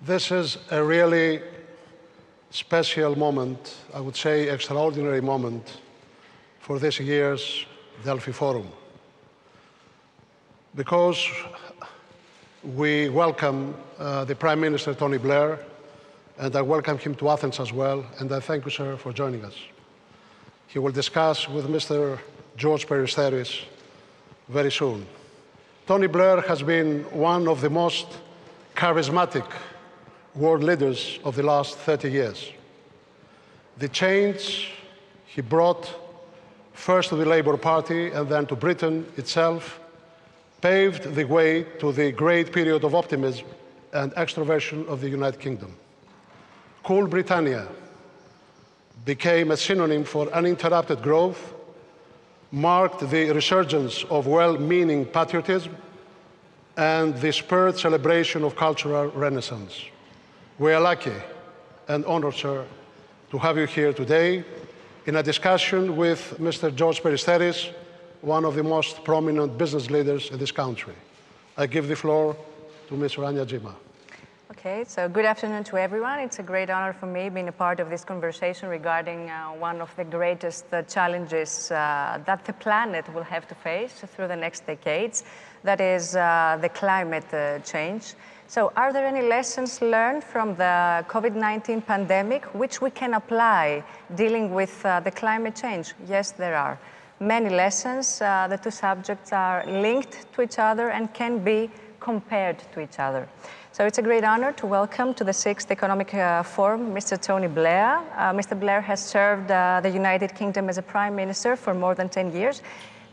This is a really special moment, I would say extraordinary moment, for this year's Delphi Forum. Because we welcome the Prime Minister, Tony Blair, and I welcome him to Athens as well, and I thank you, sir, for joining us. He will discuss with Mr. George Peristeri very soon. Tony Blair has been one of the most charismatic world leaders of the last 30 years. The change he brought first to the Labour Party and then to Britain itself paved the way to the great period of optimism and extroversion of the United Kingdom. Cool Britannia became a synonym for uninterrupted growth, marked the resurgence of well-meaning patriotism, and the spurred celebration of cultural renaissance. We are lucky and honored, sir, to have you here today in a discussion with Mr. George Peristeri, one of the most prominent business leaders in this country. I give the floor to Ms. Rania Jima. Okay, so good afternoon to everyone. It's a great honor for me being a part of this conversation regarding one of the greatest challenges that the planet will have to face through the next decades, that is the climate change. So are there any lessons learned from the COVID-19 pandemic which we can apply dealing with the climate change? Yes, there are. Many lessons. The two subjects are linked to each other and can be compared to each other. So it's a great honor to welcome to the 6th Economic Forum Mr. Tony Blair. Mr. Blair has served the United Kingdom as a Prime Minister for more than 10 years.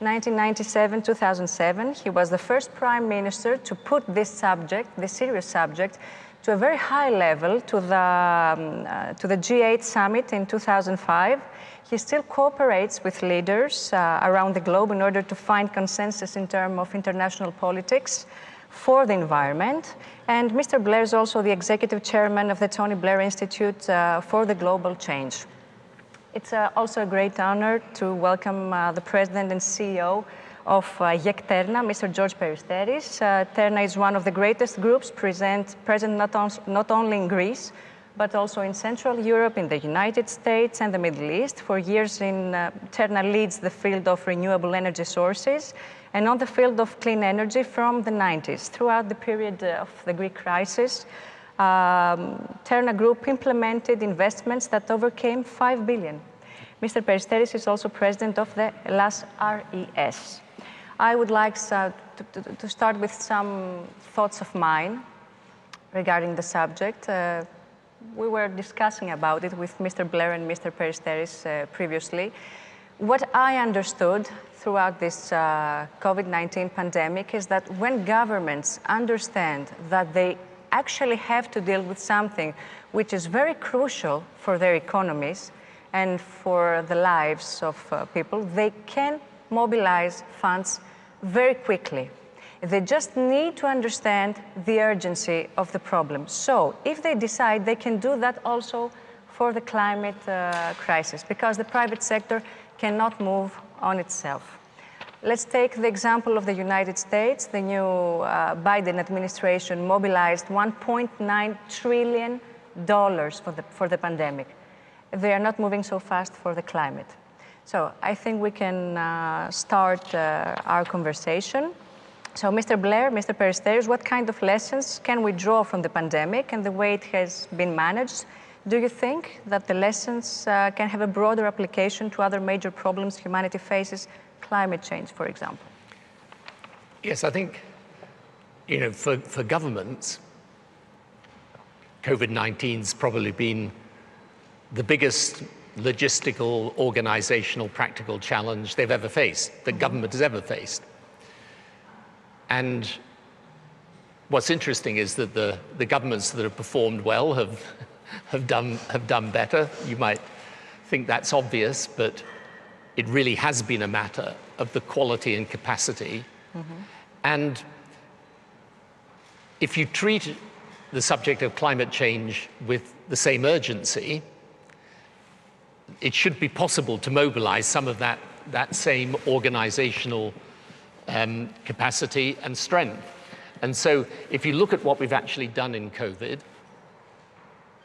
1997-2007, he was the first Prime Minister to put this subject, this serious subject, to a very high level, to the G8 summit in 2005. He still cooperates with leaders around the globe in order to find consensus in terms of international politics for the environment. And Mr. Blair is also the executive chairman of the Tony Blair Institute for the Global Change. It's also a great honor to welcome the president and CEO of YEK Terna, Mr. George Peristeri. Terna is one of the greatest groups present not only in Greece, but also in Central Europe, in the United States and the Middle East. For years, Terna leads the field of renewable energy sources and on the field of clean energy from the 90s. Throughout the period of the Greek crisis, Terna Group implemented investments that overcame 5 billion. Mr. Peristeri is also president of the LAS RES. I would like to start with some thoughts of mine regarding the subject. We were discussing about it with Mr. Blair and Mr. Peristeri previously. What I understood throughout this COVID-19 pandemic is that when governments understand that they actually have to deal with something which is very crucial for their economies and for the lives of people, they can mobilize funds very quickly. They just need to understand the urgency of the problem. So if they decide, they can do that also for the climate crisis, because the private sector cannot move on itself. Let's take the example of the United States. The new Biden administration mobilized $1.9 trillion for the pandemic. They are not moving so fast for the climate. So I think we can start our conversation. So Mr. Blair, Mr. Peristeri, what kind of lessons can we draw from the pandemic and the way it has been managed? Do you think that the lessons can have a broader application to other major problems humanity faces, climate change, for example? Yes, I think, for governments, COVID-19's probably been the biggest logistical, organizational, practical challenge they've ever faced, that government has ever faced. And what's interesting is that the governments that have performed well have done better. You might think that's obvious, but it really has been a matter of the quality and capacity. And if you treat the subject of climate change with the same urgency, it should be possible to mobilize some of that same organizational capacity and strength. And so if you look at what we've actually done in COVID,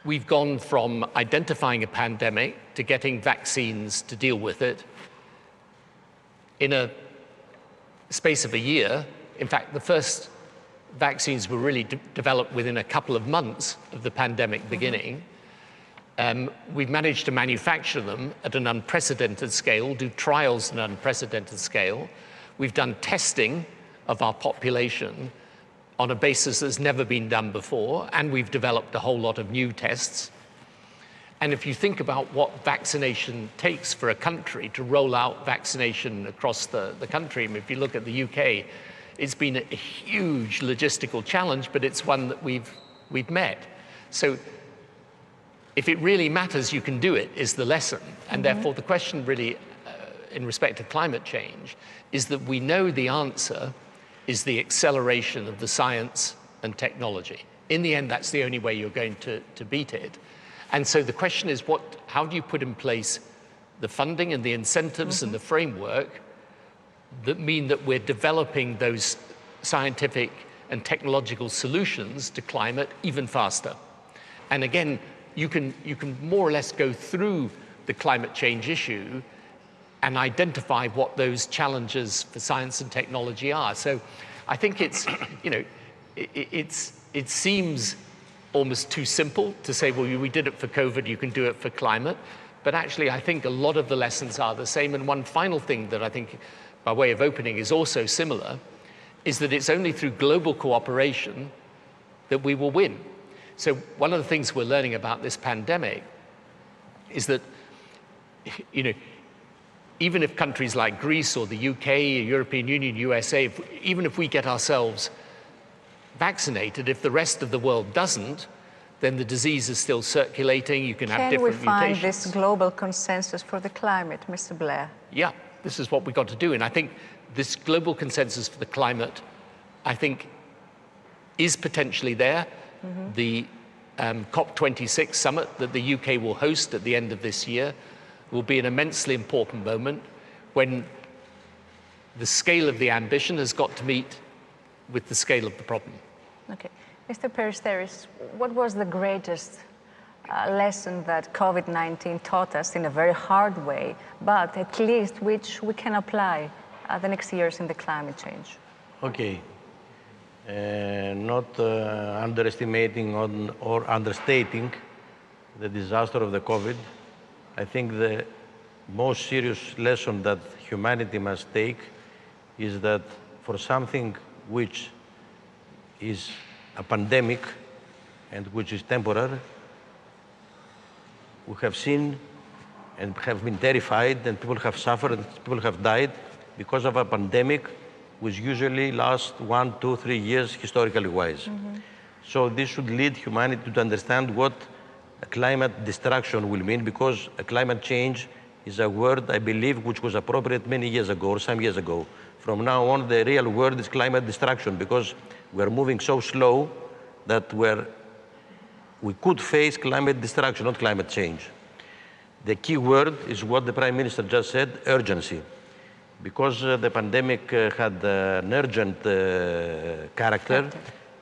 we've gone from identifying a pandemic to getting vaccines to deal with it in a space of a year. In fact, the first vaccines were really developed within a couple of months of the pandemic beginning. We've managed to manufacture them at an unprecedented scale, do trials at an unprecedented scale. We've done testing of our population on a basis that's never been done before, and we've developed a whole lot of new tests. And if you think about what vaccination takes for a country to roll out vaccination across the country, I mean, if you look at the UK, it's been a huge logistical challenge, but it's one that we've met. So if it really matters, you can do it, is the lesson. And therefore, the question really, in respect to climate change, is that we know the answer is the acceleration of the science and technology. In the end, that's the only way you're going to beat it. And so the question is, how do you put in place the funding and the incentives and the framework that mean that we're developing those scientific and technological solutions to climate even faster? And again, you can more or less go through the climate change issue and identify what those challenges for science and technology are. So I think it's, you know, it seems almost too simple to say, well, we did it for COVID, you can do it for climate. But actually, I think a lot of the lessons are the same. And one final thing that I think, by way of opening, is also similar, is that it's only through global cooperation that we will win. So one of the things we're learning about this pandemic is that, you know, even if countries like Greece or the UK, European Union, USA, even if we get ourselves vaccinated, if the rest of the world doesn't, then the disease is still circulating, you can have different mutations. Can we find this global consensus for the climate, Mr. Blair? Yeah, this is what we've got to do. And I think this global consensus for the climate, I think, is potentially there. The COP26 summit that the UK will host at the end of this year will be an immensely important moment when the scale of the ambition has got to meet with the scale of the problem. Okay. Mr. Peristeri, what was the greatest lesson that COVID-19 taught us in a very hard way, but at least which we can apply the next years in the climate change? Okay. Not underestimating or understating the disaster of the COVID, I think the most serious lesson that humanity must take is that for something which is a pandemic and which is temporary, we have seen and have been terrified, and people have suffered and people have died because of a pandemic which usually lasts 1, 2, 3 years historically wise. So this should lead humanity to understand what a climate destruction will mean, because a climate change is a word, I believe, which was appropriate many years ago or some years ago. From now on, the real word is climate destruction, because we're moving so slow that we could face climate destruction, not climate change. The key word is what the Prime Minister just said, urgency. Because the pandemic had an urgent character,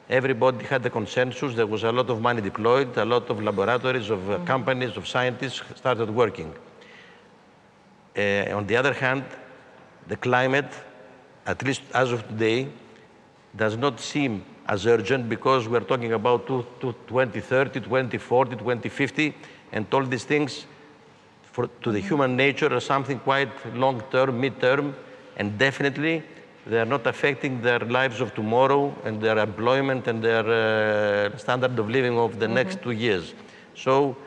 everybody had the consensus, there was a lot of money deployed, a lot of laboratories, of companies, of scientists started working. On the other hand, the climate, at least as of today, does not seem as urgent, because we're talking about 2030, 2040, 2050, and all these things to the human nature are something quite long-term, mid-term, and definitely they are not affecting their lives of tomorrow and their employment and their standard of living of the next 2 years. So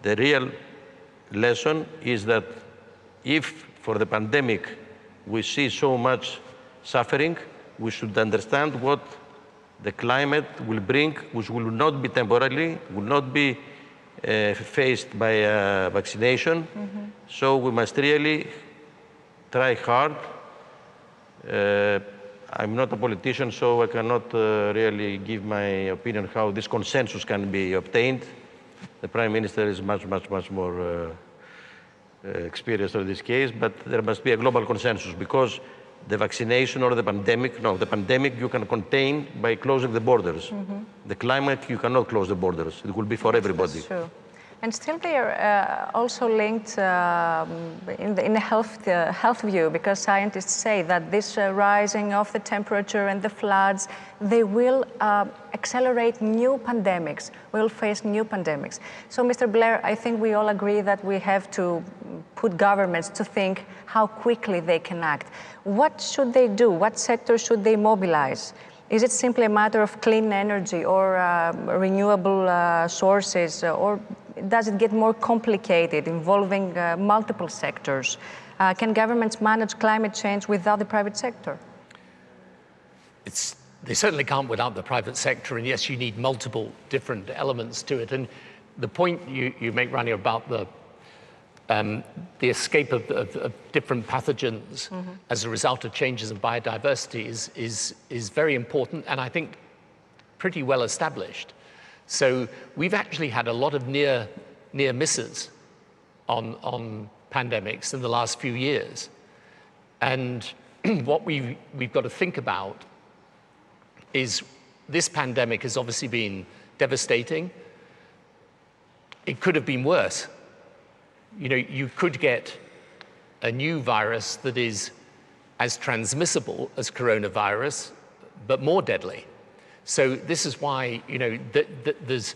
the real lesson is that if for the pandemic we see so much suffering, we should understand what the climate will bring, which will not be temporarily, will not be faced by vaccination. So we must really try hard. I'm not a politician, so I cannot really give my opinion how this consensus can be obtained. The Prime Minister is much more experienced in this case, but there must be a global consensus, because the vaccination or the pandemic. No, the pandemic you can contain by closing the borders. The climate, you cannot close the borders. It will be for everybody. That's true. And still they are also linked in a health view, because scientists say that this rising of the temperature and the floods, they will accelerate new pandemics. We'll face new pandemics. So, Mr. Blair, I think we all agree that we have to put governments to think how quickly they can act. What should they do? What sectors should they mobilize? Is it simply a matter of clean energy or renewable sources, or does it get more complicated, involving multiple sectors? Can governments manage climate change without the private sector? They certainly can't without the private sector, and yes, you need multiple different elements to it. And the point you make, Rania, about the escape of different pathogens as a result of changes in biodiversity is very important, and I think pretty well established. So we've actually had a lot of near misses on pandemics in the last few years. And what we've got to think about is this pandemic has obviously been devastating. It could have been worse. You know, you could get a new virus that is as transmissible as coronavirus, but more deadly. So this is why, you know, there's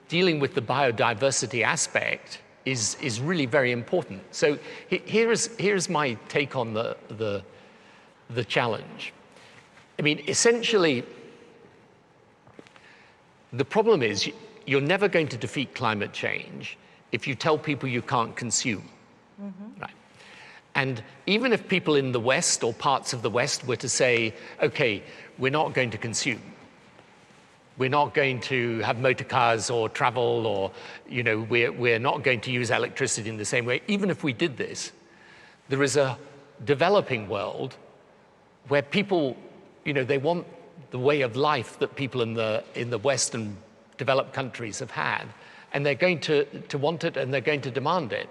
dealing with the biodiversity aspect is really very important. So here's my take on the challenge. I mean, essentially, the problem is you're never going to defeat climate change if you tell people you can't consume, right? And even if people in the West or parts of the West were to say, okay, we're not going to consume, we're not going to have motor cars or travel, or, you know, we're not going to use electricity in the same way, even if we did this, there is a developing world where people, you know, they want the way of life that people in the Western developed countries have had, and they're going to want it, and they're going to demand it.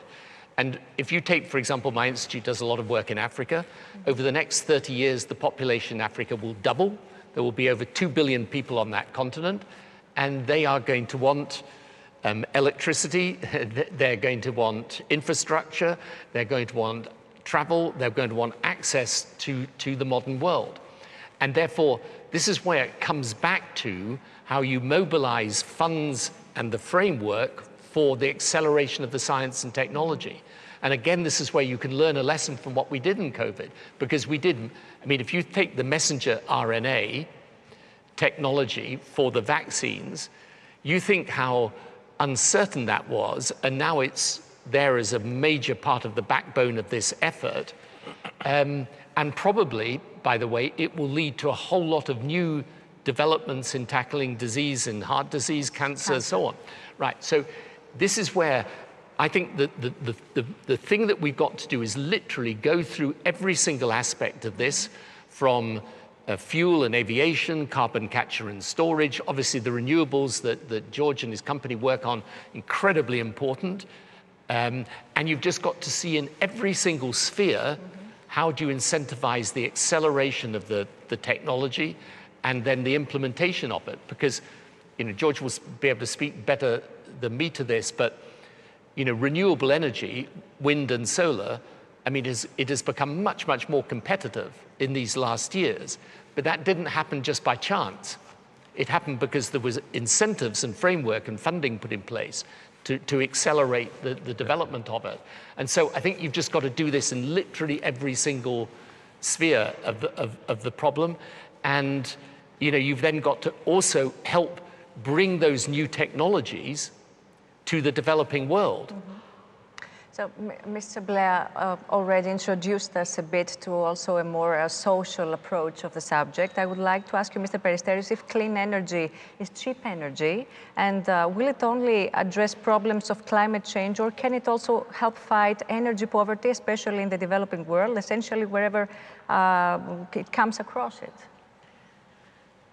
And if you take, for example, my institute does a lot of work in Africa. Over the next 30 years, the population in Africa will double. There will be over 2 billion people on that continent, and they are going to want electricity, they're going to want infrastructure, they're going to want travel, they're going to want access to the modern world. And therefore, this is where it comes back to how you mobilize funds and the framework for the acceleration of the science and technology. And again, this is where you can learn a lesson from what we did in COVID, because we did, I mean, if you take the messenger RNA technology for the vaccines, you think how uncertain that was, and now it's there as a major part of the backbone of this effort. And probably, by the way, it will lead to a whole lot of new developments in tackling disease and heart disease, cancer, so on. Right, so this is where I think the thing that we've got to do is literally go through every single aspect of this, from fuel and aviation, carbon capture and storage, obviously the renewables that George and his company work on, incredibly important. And you've just got to see in every single sphere, how do you incentivize the acceleration of the technology and then the implementation of it? Because, you know, George will be able to speak better than me to this, but, you know, renewable energy, wind and solar, I mean, it has become much, much more competitive in these last years. But that didn't happen just by chance. It happened because there was incentives and framework and funding put in place to accelerate the development of it. And so I think you've just got to do this in literally every single sphere of the problem. And, you know, you've then got to also help bring those new technologies to the developing world. So, Mr. Blair already introduced us a bit to also a more social approach of the subject. I would like to ask you, Mr. Peristeri, if clean energy is cheap energy, and will it only address problems of climate change, or can it also help fight energy poverty, especially in the developing world, essentially wherever it comes across it?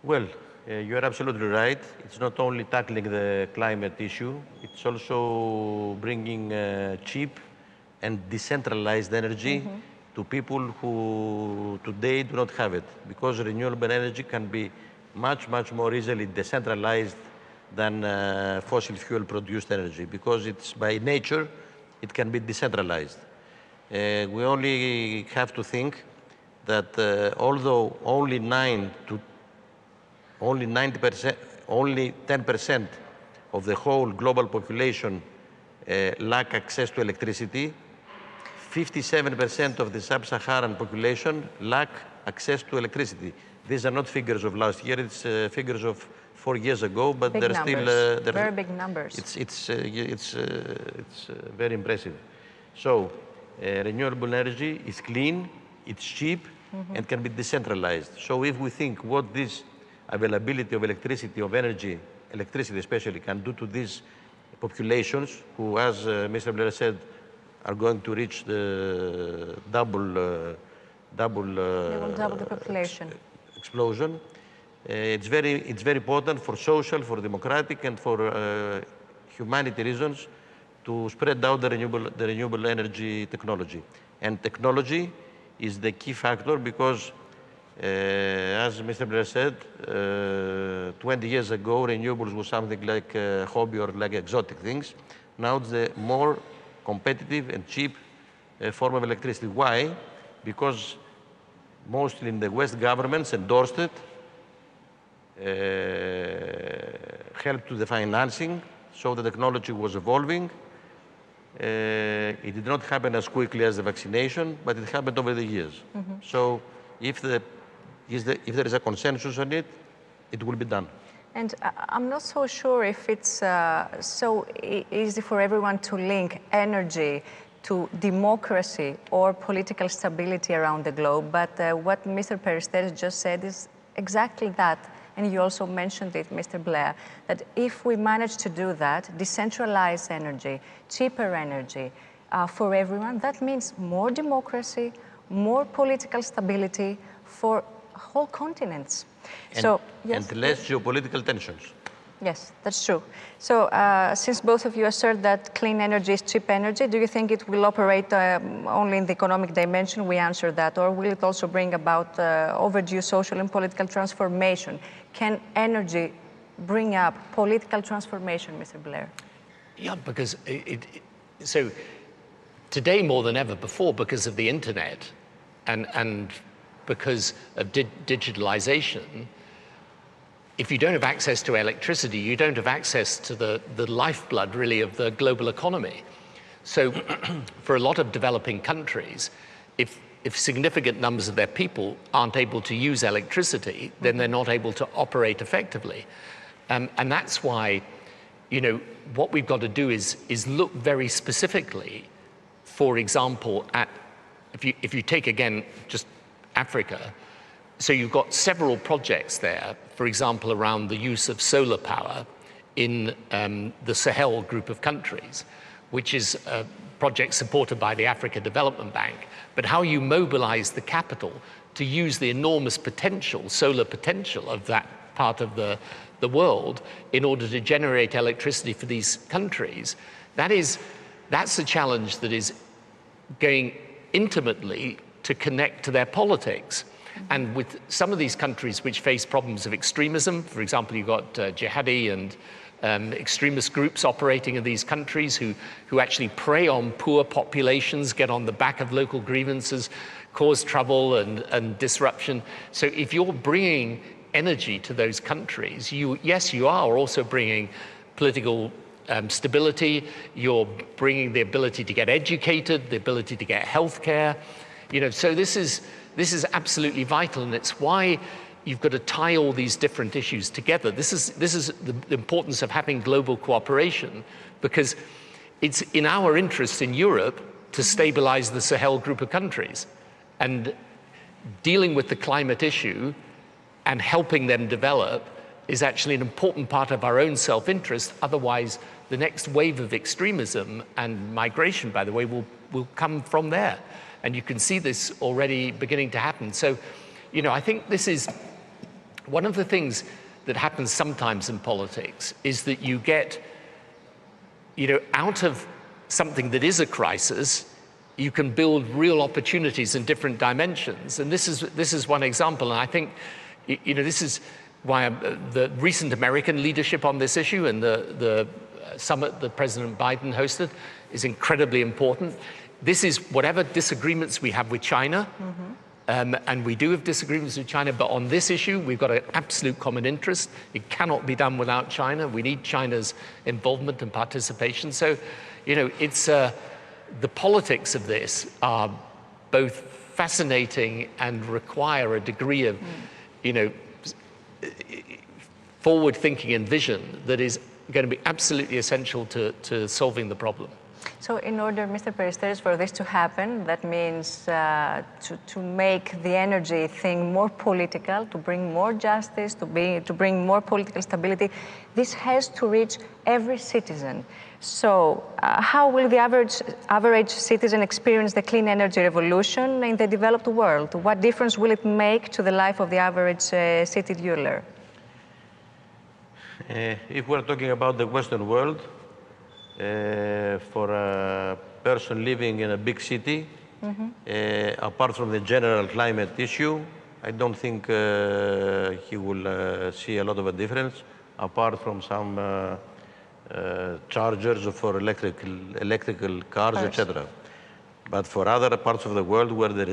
Well, you're absolutely right. It's not only tackling the climate issue, it's also bringing cheap and decentralized energy to to people who today do not have it, because renewable energy can be much, much more easily decentralized than fossil fuel produced energy, because it's by nature, it can be decentralized. We only have to think that although only 10% of the whole global population lack access to electricity, 57% of the sub-Saharan population lack access to electricity. These are not figures of last year, it's figures of 4 years ago, but big they're numbers. still... Very big numbers. It's very impressive. So, renewable energy is clean, it's cheap, and can be decentralized. So if we think what this availability of electricity, of energy, electricity especially, can do to these populations, who, as Mr. Blair said, are going to reach the double the population. Explosion. It's very important for social, for democratic, and for humanity reasons to spread out the renewable energy technology. And technology is the key factor because, as Mr. Blair said, 20 years ago, renewables was something like a hobby or like exotic things. Now it's the more competitive and cheap form of electricity. Why? Because mostly in the West, governments endorsed it, helped to the financing, so the technology was evolving. It did not happen as quickly as the vaccination, but it happened over the years. So if there is a consensus on it, it will be done. And I'm not so sure if it's so easy for everyone to link energy to democracy or political stability around the globe. But what Mr. Peristeri just said is exactly that. And you also mentioned it, Mr. Blair, that if we manage to do that, decentralized energy, cheaper energy for everyone, that means more democracy, more political stability for whole continents. And, so, yes, and less geopolitical tensions. Yes, that's true. So since both of you assert that clean energy is cheap energy, do you think it will operate only in the economic dimension? We answered that. Or will it also bring about overdue social and political transformation? Can energy bring up political transformation, Mr. Blair? Yeah, because so today more than ever before, because of the internet and because of digitalization, if you don't have access to electricity, you don't have access to the lifeblood, really, of the global economy. So for a lot of developing countries, if significant numbers of their people aren't able to use electricity, then they're not able to operate effectively. And that's why, you know, what we've got to do is look very specifically, for example, at, if you take, again, just Africa, so you've got several projects there, for example, around the use of solar power in the Sahel group of countries, which is a project supported by the Africa Development Bank. But how you mobilize the capital to use the enormous potential, solar potential of that part of the world in order to generate electricity for these countries, that's a challenge that is going intimately to connect to their politics. And with some of these countries which face problems of extremism, for example, you've got jihadi and extremist groups operating in these countries who actually prey on poor populations, get on the back of local grievances, cause trouble and disruption. So if you're bringing energy to those countries, you are also bringing political stability, you're bringing the ability to get educated, the ability to get healthcare. You know, so this is absolutely vital, and it's why you've got to tie all these different issues together. This is the importance of having global cooperation, because it's in our interest in Europe to stabilize the Sahel group of countries. And dealing with the climate issue and helping them develop is actually an important part of our own self-interest. Otherwise, the next wave of extremism and migration, by the way, will come from there. And you can see this already beginning to happen. So, you know, I think this is one of the things that happens sometimes in politics, is that you get, you know, out of something that is a crisis, you can build real opportunities in different dimensions. And this is one example. And I think, this is why the recent American leadership on this issue and the summit that President Biden hosted is incredibly important. This is whatever disagreements we have with China, and we do have disagreements with China, but on this issue, we've got an absolute common interest. It cannot be done without China. We need China's involvement and participation. So, it's the politics of this are both fascinating and require a degree of, forward thinking and vision that is going to be absolutely essential to solving the problem. So in order, Mr. Peristeri, for this to happen, that means to make the energy thing more political, to bring more justice, to bring more political stability, this has to reach every citizen. So how will the average citizen experience the clean energy revolution in the developed world? What difference will it make to the life of the average city dweller? If we're talking about the Western world, for a person living in a big city, apart from the general climate issue, I don't think he will see a lot of a difference, apart from some chargers for electrical cars, etc. But for other parts of the world where there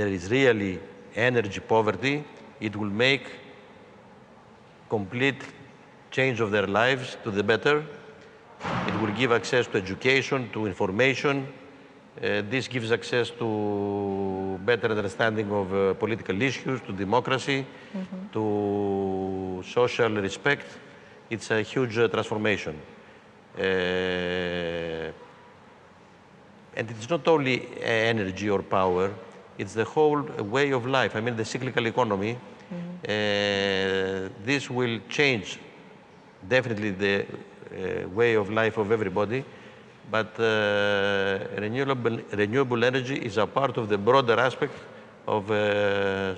is really energy poverty, it will make complete change of their lives to the better. It will give access to education, to information. This gives access to better understanding of political issues, to democracy, to social respect. It's a huge transformation. And it's not only energy or power, it's the whole way of life. I mean, the cyclical economy, this will change definitely the way of life of everybody, but renewable energy is a part of the broader aspect of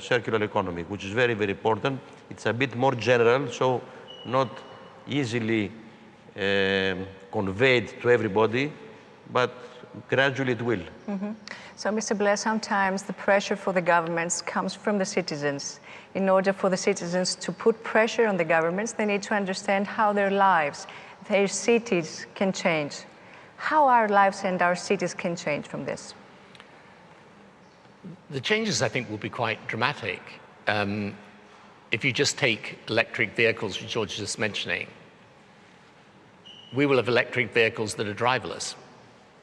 circular economy, which is very, very important. It's a bit more general, so not easily conveyed to everybody, but gradually it will. So, Mr. Blair, sometimes the pressure for the governments comes from the citizens. In order for the citizens to put pressure on the governments, they need to understand how their lives, their cities can change. How our lives and our cities can change from this? The changes, I think, will be quite dramatic. If you just take electric vehicles, which George was just mentioning, we will have electric vehicles that are driverless,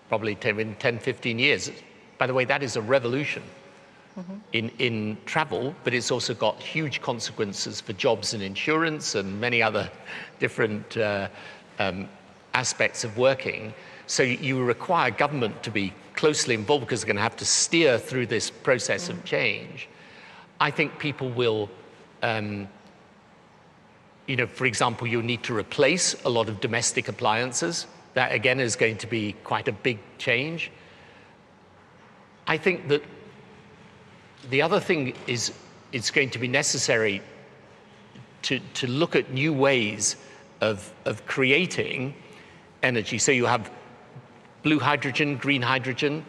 probably in 10, 15 years. By the way, that is a revolution in travel, but it's also got huge consequences for jobs and insurance and many other different aspects of working. So you require government to be closely involved because they're going to have to steer through this process of change. I think people will, for example, you'll need to replace a lot of domestic appliances. That, again, is going to be quite a big change. I think that the other thing is it's going to be necessary to look at new ways of creating energy. So you have blue hydrogen, green hydrogen.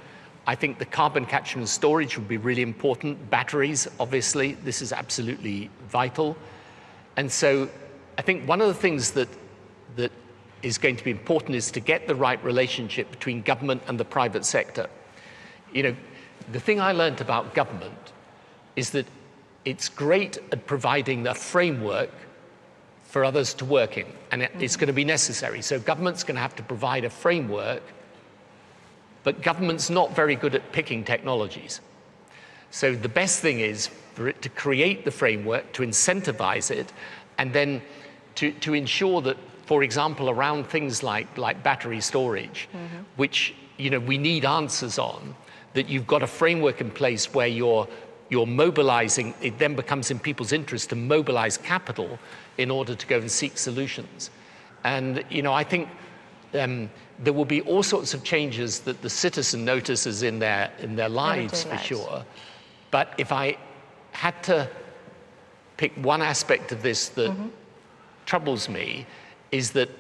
I think the carbon capture and storage would be really important. Batteries, obviously, this is absolutely vital. And so I think one of the things that is going to be important is to get the right relationship between government and the private sector. The thing I learned about government is that it's great at providing a framework for others to work in, and it's going to be necessary. So government's going to have to provide a framework, but government's not very good at picking technologies. So the best thing is for it to create the framework, to incentivize it, and then to ensure that, for example, around things like battery storage, which we need answers on, that you've got a framework in place where you're mobilizing, it then becomes in people's interest to mobilize capital in order to go and seek solutions. And I think there will be all sorts of changes that the citizen notices in their lives, for sure. But if I had to pick one aspect of this that troubles me, is that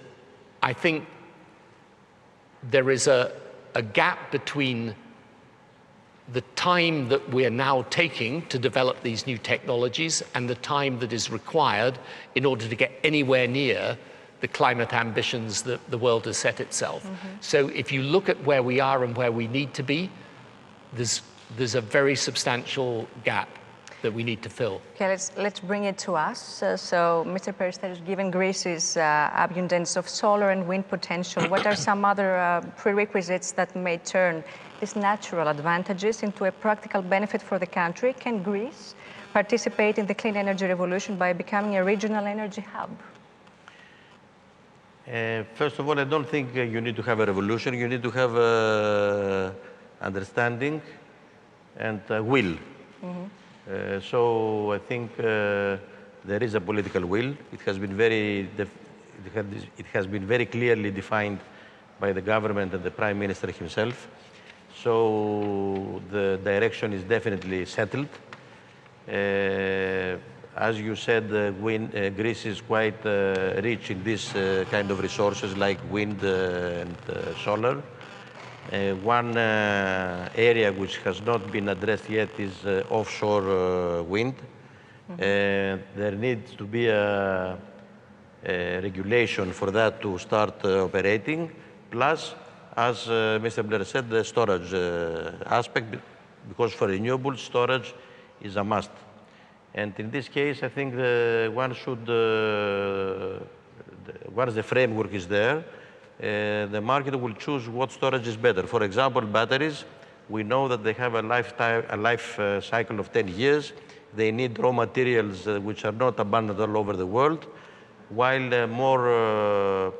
I think there is a gap between the time that we're now taking to develop these new technologies and the time that is required in order to get anywhere near the climate ambitions that the world has set itself. So if you look at where we are and where we need to be, there's a very substantial gap that we need to fill. Okay, let's bring it to us. So Mr. Peristeri, given Greece's abundance of solar and wind potential, what are some other prerequisites that may turn these natural advantages into a practical benefit for the country? Can Greece participate in the clean energy revolution by becoming a regional energy hub? First of all, I don't think you need to have a revolution. You need to have understanding and will. So I think there is a political will. It has been very clearly defined by the government and the Prime Minister himself. So the direction is definitely settled. As you said, Greece is quite rich in this kind of resources like wind and solar. One area which has not been addressed yet is offshore wind. There needs to be a regulation for that to start operating. Plus, as Mr. Blair said, the storage aspect, because for renewables, storage is a must. And in this case, I think one should, once the framework is there, the market will choose what storage is better. For example, batteries, we know that they have a life cycle of 10 years. They need raw materials which are not abundant all over the world, while more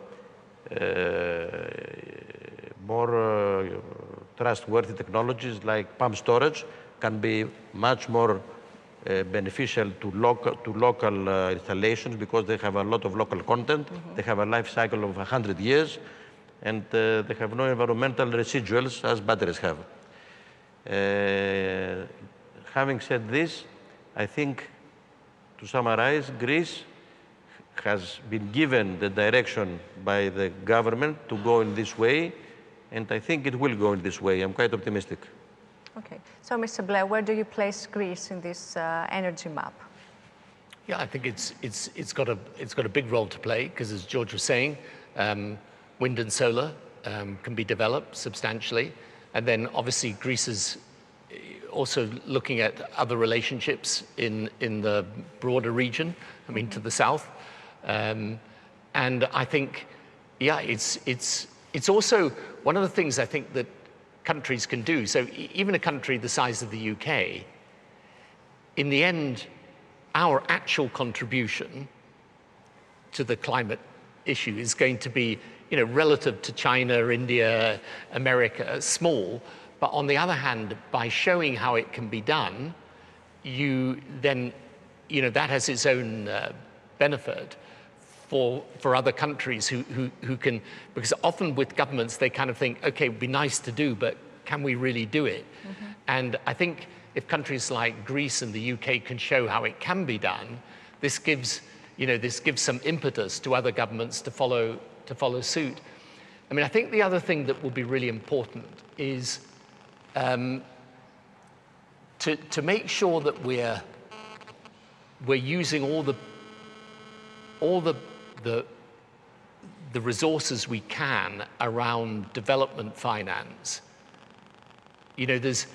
trustworthy technologies like pump storage can be much more beneficial to local installations because they have a lot of local content. They have a life cycle of 100 years, and they have no environmental residuals as batteries have. Having said this, I think, to summarize, Greece has been given the direction by the government to go in this way, and I think it will go in this way. I'm quite optimistic. Okay. So, Mr. Blair, where do you place Greece in this energy map? Yeah, I think it's got a big role to play because, as George was saying, wind and solar can be developed substantially, and then obviously Greece is also looking at other relationships in the broader region. I mean, to the south, and I think, yeah, it's also one of the things I think that countries can do. So even a country the size of the UK, in the end, our actual contribution to the climate issue is going to be, relative to China, India, America, small. But on the other hand, by showing how it can be done, you then, that has its own benefit for other countries who can, because often with governments, they kind of think, okay, it'd be nice to do, but can we really do it? And I think if countries like Greece and the UK can show how it can be done, this gives some impetus to other governments to follow suit. I mean, I think the other thing that will be really important is to make sure that we're using all the resources we can around development finance. There's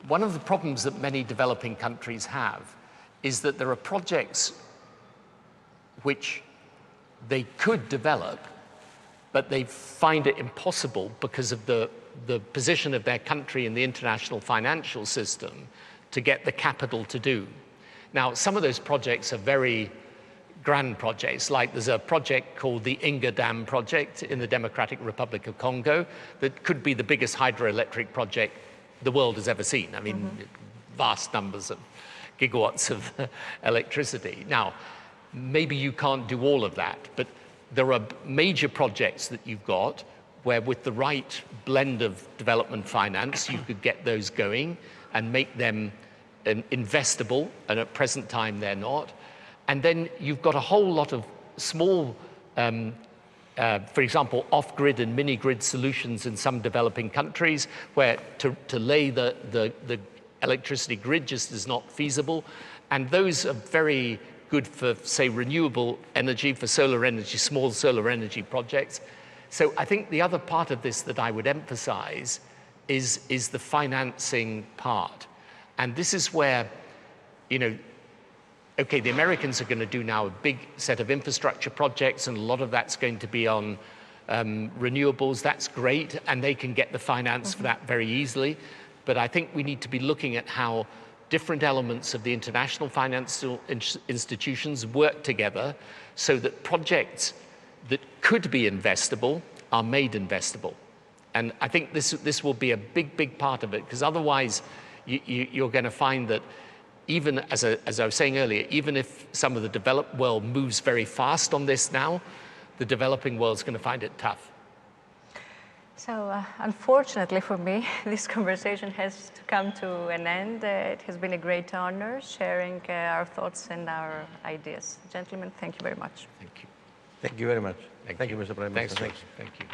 one of the problems that many developing countries have is that there are projects which they could develop, but they find it impossible because of the position of their country in the international financial system to get the capital to do. Now, some of those projects are very grand projects, like there's a project called the Inga Dam project in the Democratic Republic of Congo that could be the biggest hydroelectric project the world has ever seen. I mean, vast numbers of gigawatts of electricity. Now, maybe you can't do all of that, but there are major projects that you've got where with the right blend of development finance, you could get those going and make them investable, and at present time they're not. And then you've got a whole lot of small for example, off-grid and mini-grid solutions in some developing countries where to lay the electricity grid just is not feasible. And those are very good for, say, renewable energy, for solar energy, small solar energy projects. So I think the other part of this that I would emphasize is the financing part. And this is where, you know, okay, the Americans are going to do now a big set of infrastructure projects, and a lot of that's going to be on renewables. That's great, and they can get the finance for that very easily. But I think we need to be looking at how different elements of the international financial institutions work together so that projects that could be investable are made investable. And I think this will be a big part of it, because otherwise you're going to find that even, as I was saying earlier, even if some of the developed world moves very fast on this now, the developing world's going to find it tough. So, unfortunately for me, this conversation has to come to an end. It has been a great honor sharing our thoughts and our ideas. Gentlemen, thank you very much. Thank you. Thank you very much. Thank you, Mr. Prime Minister. Thanks. Thank you.